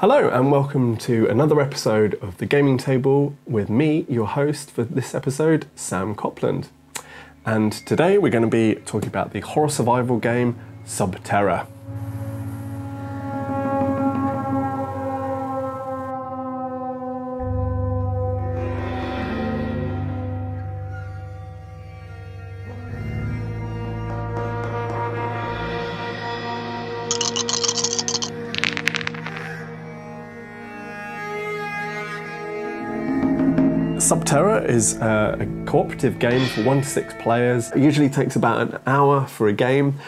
Hello and welcome to another episode of The Gaming Table with me, your host for this episode, Sam Copland. And today we're going to be talking about the horror survival game Sub Terra. Sub Terra is a cooperative game for 1 to 6 players. It usually takes about an hour for a game.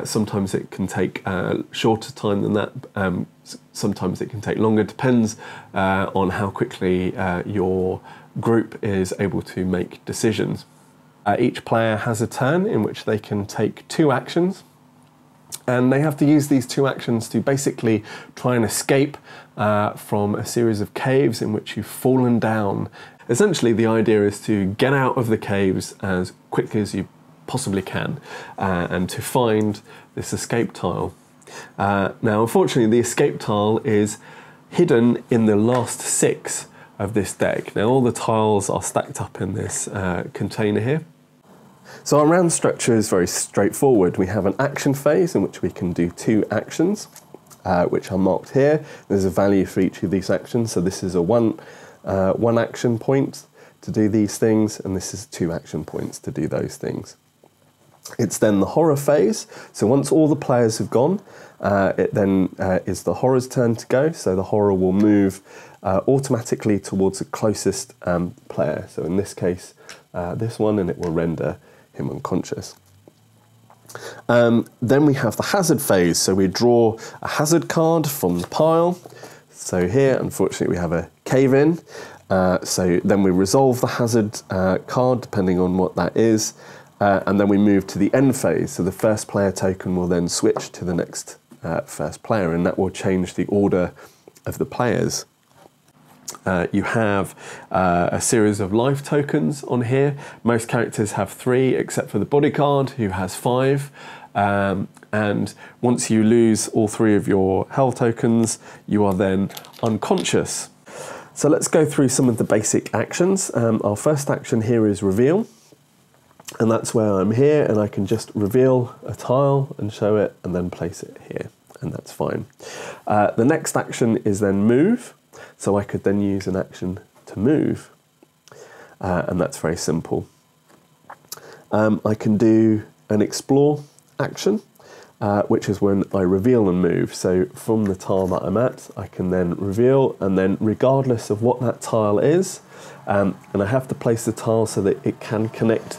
Sometimes it can take shorter time than that. Sometimes it can take longer. Depends on how quickly your group is able to make decisions. Each player has a turn in which they can take 2 actions. And they have to use these 2 actions to basically try and escape from a series of caves in which you've fallen down. Essentially, the idea is to get out of the caves as quickly as you possibly can and to find this escape tile. Now, unfortunately, the escape tile is hidden in the last 6 of this deck. Now, all the tiles are stacked up in this container here. So our round structure is very straightforward. We have an action phase in which we can do 2 actions, which are marked here. There's a value for each of these actions. So this is a one action point to do these things, and this is 2 action points to do those things. It's then the horror phase. So once all the players have gone, it then is the horror's turn to go. So the horror will move automatically towards the closest player. So in this case, this one, and it will render him unconscious. Then we have the hazard phase. So we draw a hazard card from the pile. So here, unfortunately, we have a cave-in. So then we resolve the hazard card, depending on what that is. And then we move to the end phase. So the first player token will then switch to the next first player, and that will change the order of the players. You have a series of life tokens on here. Most characters have 3, except for the bodyguard, who has 5. And once you lose all 3 of your health tokens, you are then unconscious. So let's go through some of the basic actions. Our first action here is reveal. And that's where I'm here, and I can just reveal a tile and show it, and then place it here, and that's fine. The next action is then move. So I could then use an action to move, and that's very simple. I can do an explore action, which is when I reveal and move. So from the tile that I'm at, I can then reveal, and then regardless of what that tile is, and I have to place the tile so that it can connect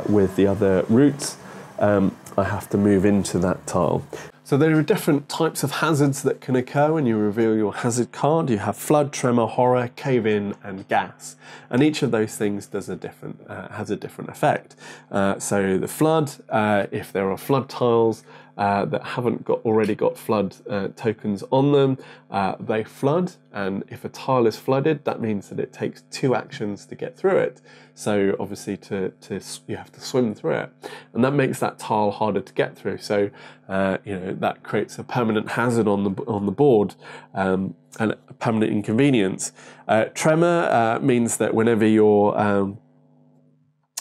with the other routes, I have to move into that tile. So there are different types of hazards that can occur when you reveal your hazard card. You have flood, tremor, horror, cave-in, and gas. And each of those things does a different, has a different effect. So the flood, if there are flood tiles that haven't already got flood tokens on them, they flood. And if a tile is flooded, that means that it takes 2 actions to get through it. So obviously you have to swim through it. And that makes that tile harder to get through. So that creates a permanent hazard on the board and a permanent inconvenience. Tremor means that whenever you're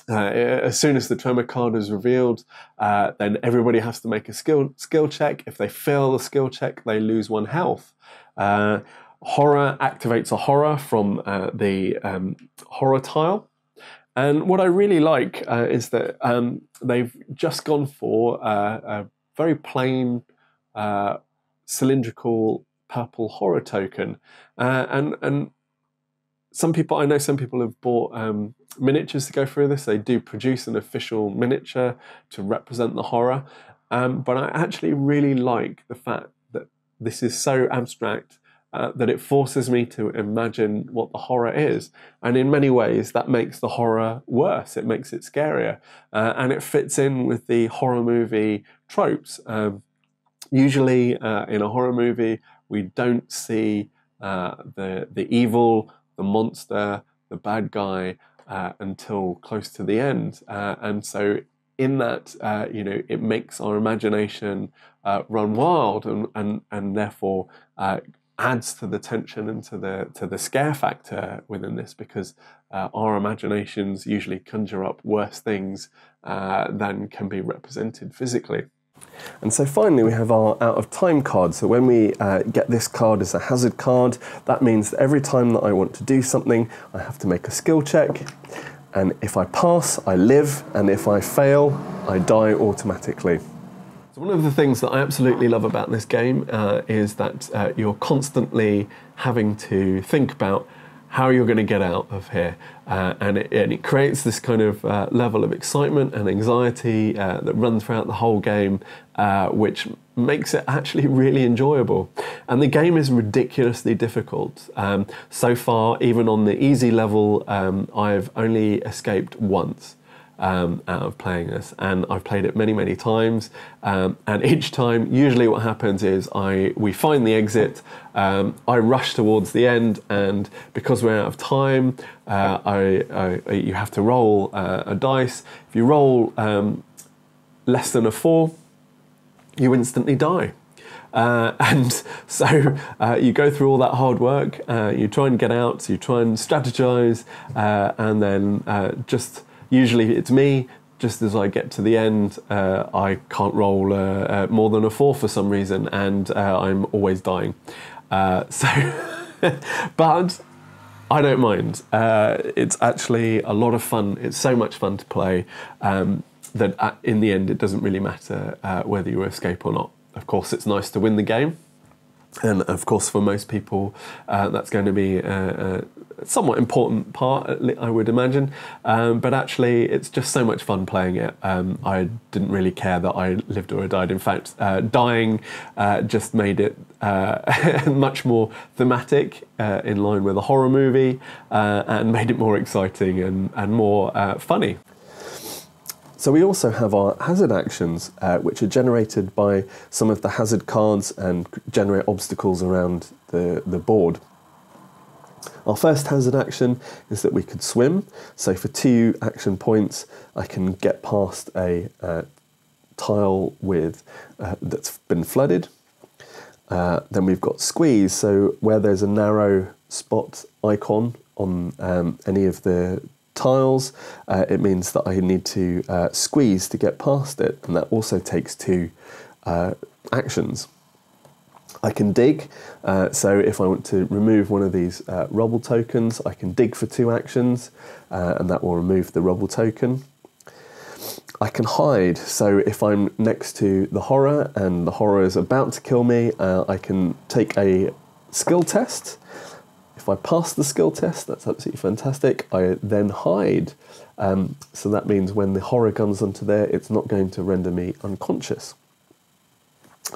as soon as the tremor card is revealed, then everybody has to make a skill check. If they fail the skill check, they lose 1 health. Horror activates a horror from the horror tile. And what I really like is that they've just gone for a very plain cylindrical purple horror token. And I know some people have bought miniatures to go through this. They do produce an official miniature to represent the horror. But I actually really like the fact that this is so abstract that it forces me to imagine what the horror is. And in many ways, that makes the horror worse. It makes it scarier. And it fits in with the horror movie tropes. Usually in a horror movie, we don't see the evil, the monster, the bad guy until close to the end. And so in that, it makes our imagination run wild and therefore adds to the tension and to the scare factor within this, because our imaginations usually conjure up worse things than can be represented physically. And so finally we have our out of time card. So when we get this card as a hazard card, that means that every time that I want to do something, I have to make a skill check. And if I pass, I live, and if I fail, I die automatically. So one of the things that I absolutely love about this game is that you're constantly having to think about how you're going to get out of here. And it creates this kind of level of excitement and anxiety that run throughout the whole game, which makes it actually really enjoyable. And the game is ridiculously difficult. So far, even on the easy level, I've only escaped once out of playing this, and I've played it many, many times, and each time usually what happens is we find the exit, I rush towards the end, and because we're out of time, you have to roll a dice. If you roll less than a 4, you instantly die. And so you go through all that hard work, you try and get out, you try and strategize, and then usually it's me, just as I get to the end, I can't roll more than a 4 for some reason, and I'm always dying. But I don't mind. It's actually a lot of fun. It's so much fun to play that in the end it doesn't really matter whether you escape or not. Of course, it's nice to win the game. And of course, for most people, that's going to be a somewhat important part, I would imagine. But actually, it's just so much fun playing it. I didn't really care that I lived or I died. In fact, dying just made it much more thematic, in line with a horror movie, and made it more exciting and more funny. So we also have our hazard actions, which are generated by some of the hazard cards and generate obstacles around the board. Our first hazard action is that we could swim. So for 2 action points, I can get past a tile that's been flooded. Then we've got squeeze. So where there's a narrow spot icon on any of the tiles, it means that I need to squeeze to get past it, and that also takes 2 actions. I can dig, so if I want to remove one of these rubble tokens, I can dig for 2 actions, and that will remove the rubble token. I can hide, so if I'm next to the horror and the horror is about to kill me, I can take a skill test. If I pass the skill test, that's absolutely fantastic. I then hide. So that means when the horror comes onto there, it's not going to render me unconscious.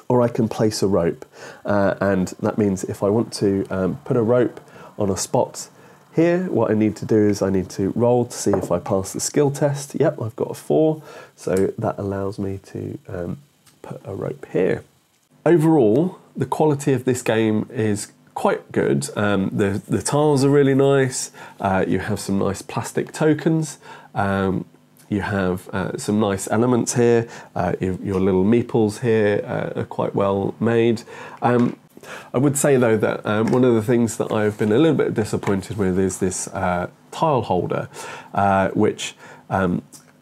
Or I can place a rope. And that means if I want to put a rope on a spot here, what I need to do is I need to roll to see if I pass the skill test. Yep, I've got a 4. So that allows me to put a rope here. Overall, the quality of this game is quite good. The tiles are really nice. You have some nice plastic tokens. You have some nice elements here. Your little meeples here are quite well made. I would say though that one of the things that I've been a little bit disappointed with is this tile holder, which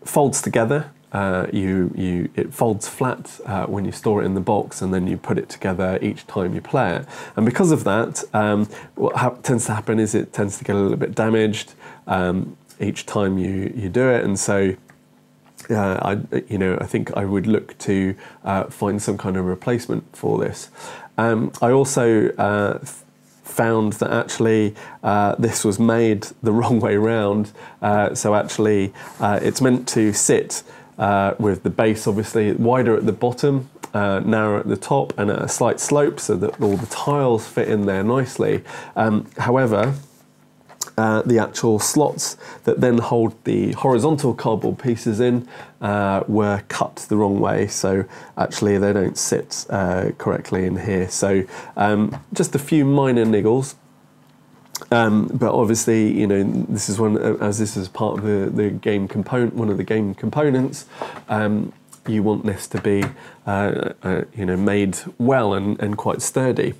folds together. It folds flat when you store it in the box, and then you put it together each time you play it. And because of that, what tends to happen is it tends to get a little bit damaged each time you do it. And so, I think I would look to find some kind of replacement for this. I also found that actually this was made the wrong way round. So actually, it's meant to sit with the base obviously wider at the bottom, narrower at the top, and at a slight slope so that all the tiles fit in there nicely. However, the actual slots that then hold the horizontal cardboard pieces in were cut the wrong way, so actually they don't sit correctly in here. So just a few minor niggles. But obviously, this is this is part of the game component, one of the game components. You want this to be, made well and quite sturdy.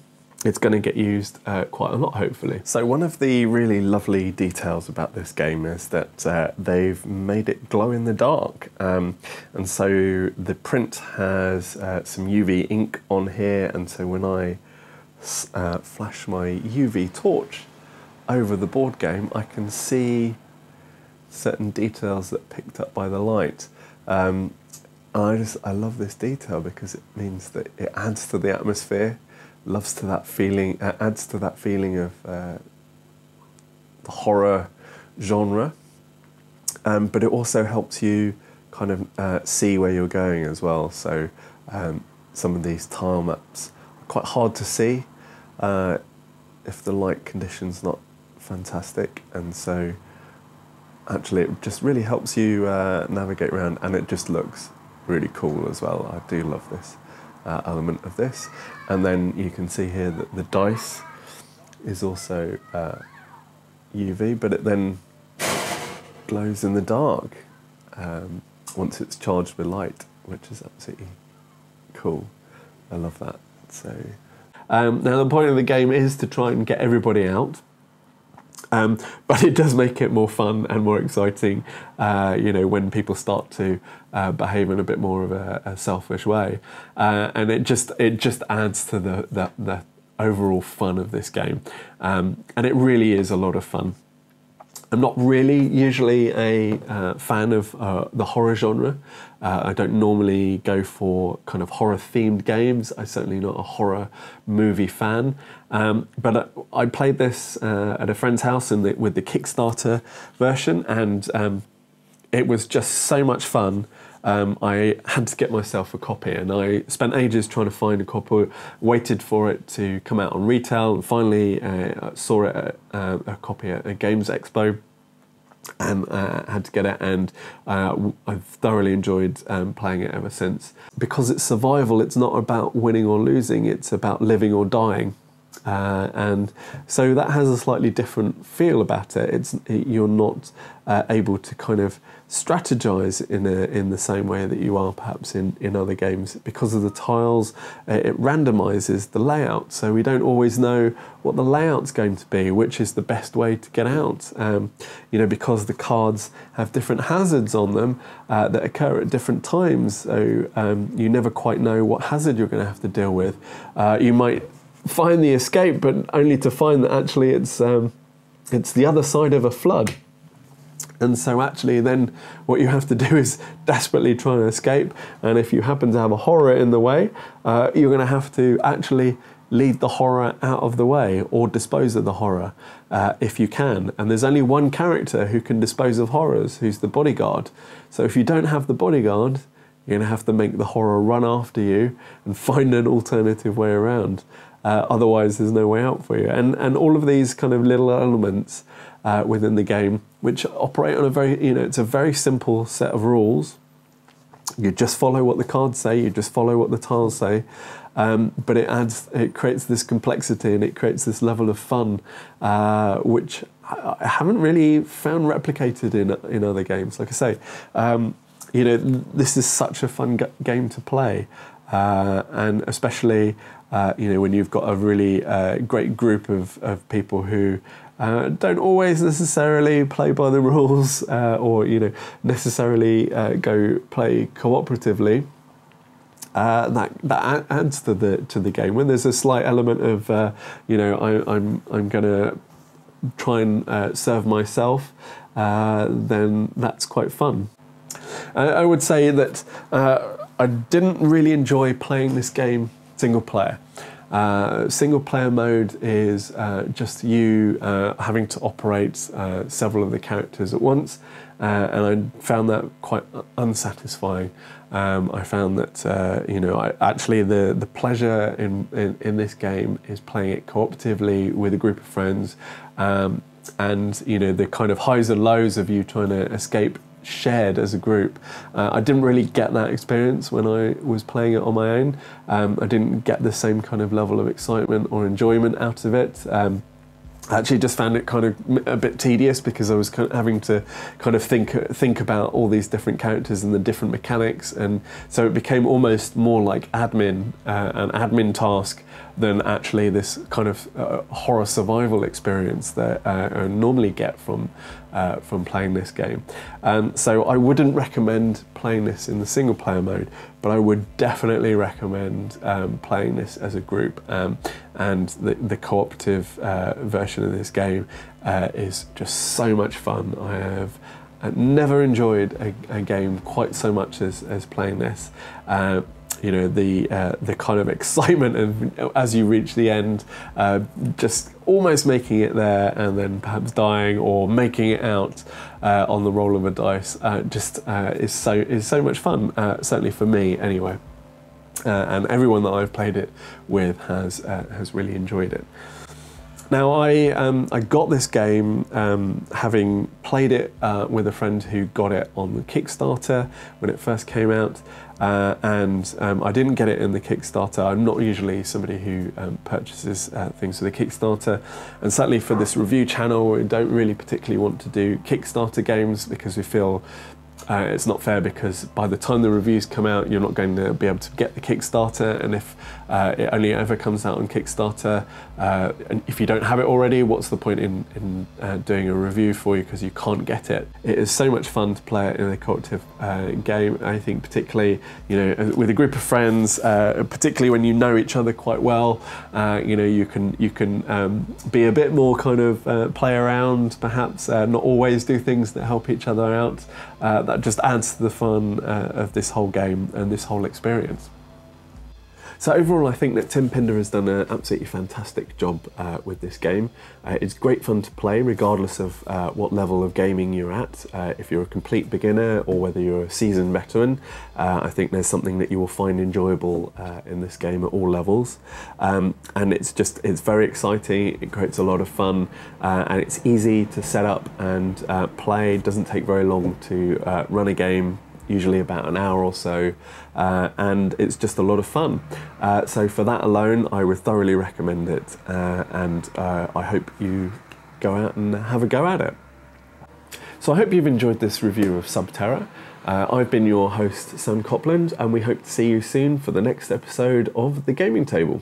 it's going to get used quite a lot, hopefully. So one of the really lovely details about this game is that they've made it glow in the dark. And so the print has some UV ink on here, and so when I flash my UV torch over the board game, I can see certain details that are picked up by the light. I love this detail because it means that it adds to the atmosphere, adds to that feeling of the horror genre, but it also helps you kind of see where you're going as well. So some of these tile maps are quite hard to see if the light condition's not fantastic, and so actually it just really helps you navigate around, and it just looks really cool as well. I do love this element of this. And then you can see here that the dice is also UV, but it then glows in the dark once it's charged with light, which is absolutely cool. I love that. So now the point of the game is to try and get everybody out. But it does make it more fun and more exciting, you know, when people start to behave in a bit more of a selfish way, and it just adds to the overall fun of this game, and it really is a lot of fun. I'm not really usually a fan of the horror genre. I don't normally go for kind of horror-themed games. I'm certainly not a horror movie fan. But I played this at a friend's house with the Kickstarter version, and it was just so much fun. I had to get myself a copy, and I spent ages trying to find a copy, waited for it to come out on retail, and finally saw it a copy at a Games Expo, and had to get it, and I've thoroughly enjoyed playing it ever since. Because it's survival, it's not about winning or losing, it's about living or dying. And so that has a slightly different feel about it. You're not able to kind of strategize in the same way that you are perhaps in other games. Because of the tiles, it randomizes the layout, so we don't always know what the layout's going to be, which is the best way to get out. You know, because the cards have different hazards on them that occur at different times, so you never quite know what hazard you're going to have to deal with. You might find the escape, but only to find that actually it's the other side of a flood. And so actually then what you have to do is desperately try and escape, and if you happen to have a horror in the way, you're going to have to actually lead the horror out of the way, or dispose of the horror if you can. And there's only one character who can dispose of horrors, who's the bodyguard. So if you don't have the bodyguard, you're going to have to make the horror run after you and find an alternative way around. Otherwise there's no way out for you. And all of these kind of little elements within the game, which operate on a very, you know, it's a very simple set of rules. You just follow what the cards say, you just follow what the tiles say, but it creates this complexity, and it creates this level of fun, which I haven't really found replicated in other games. Like I say, you know, this is such a fun game to play, and especially you know, when you've got a really great group of people who don't always necessarily play by the rules, or you know, necessarily go play cooperatively. That adds to the game. When there's a slight element of you know, I'm going to try and serve myself, then that's quite fun. I would say that I didn't really enjoy playing this game single player. Single player mode is just you having to operate several of the characters at once, and I found that quite unsatisfying. I found that you know, actually the pleasure in this game is playing it cooperatively with a group of friends, and you know, the kind of highs and lows of you trying to escape shared as a group. I didn't really get that experience when I was playing it on my own. I didn't get the same kind of level of excitement or enjoyment out of it. I actually just found it kind of a bit tedious, because I was kind of having to kind of think about all these different characters and the different mechanics, and so it became almost more like an admin task than actually this kind of horror survival experience that I normally get from playing this game. So I wouldn't recommend playing this in the single player mode, but I would definitely recommend playing this as a group. And the cooperative version of this game is just so much fun. I have never enjoyed a game quite so much as playing this. You know, the kind of excitement of as you reach the end, just almost making it there and then perhaps dying or making it out on the roll of a dice, is so much fun. Certainly for me, anyway. And everyone that I've played it with has really enjoyed it. Now I got this game having played it with a friend who got it on the Kickstarter when it first came out, and I didn't get it in the Kickstarter. I'm not usually somebody who purchases things for the Kickstarter, and certainly for this review channel we don't really particularly want to do Kickstarter games because we feel it's not fair, because by the time the reviews come out you're not going to be able to get the Kickstarter, and if it only ever comes out on Kickstarter, and if you don't have it already, what's the point in doing a review for you because you can't get it. It is so much fun to play it in a cooperative game. I think particularly, you know, with a group of friends, particularly when you know each other quite well, you know, you can be a bit more kind of play around, perhaps not always do things that help each other out. That just adds to the fun of this whole game and this whole experience. So overall, I think that Tim Pinder has done an absolutely fantastic job with this game. It's great fun to play regardless of what level of gaming you're at. If you're a complete beginner or whether you're a seasoned veteran, I think there's something that you will find enjoyable in this game at all levels. And it's very exciting, it creates a lot of fun, and it's easy to set up and play. It doesn't take very long to run a game, usually about an hour or so, and it's just a lot of fun. So for that alone, I would thoroughly recommend it, and I hope you go out and have a go at it. So I hope you've enjoyed this review of Sub Terra. I've been your host, Sam Copland, and we hope to see you soon for the next episode of The Gaming Table.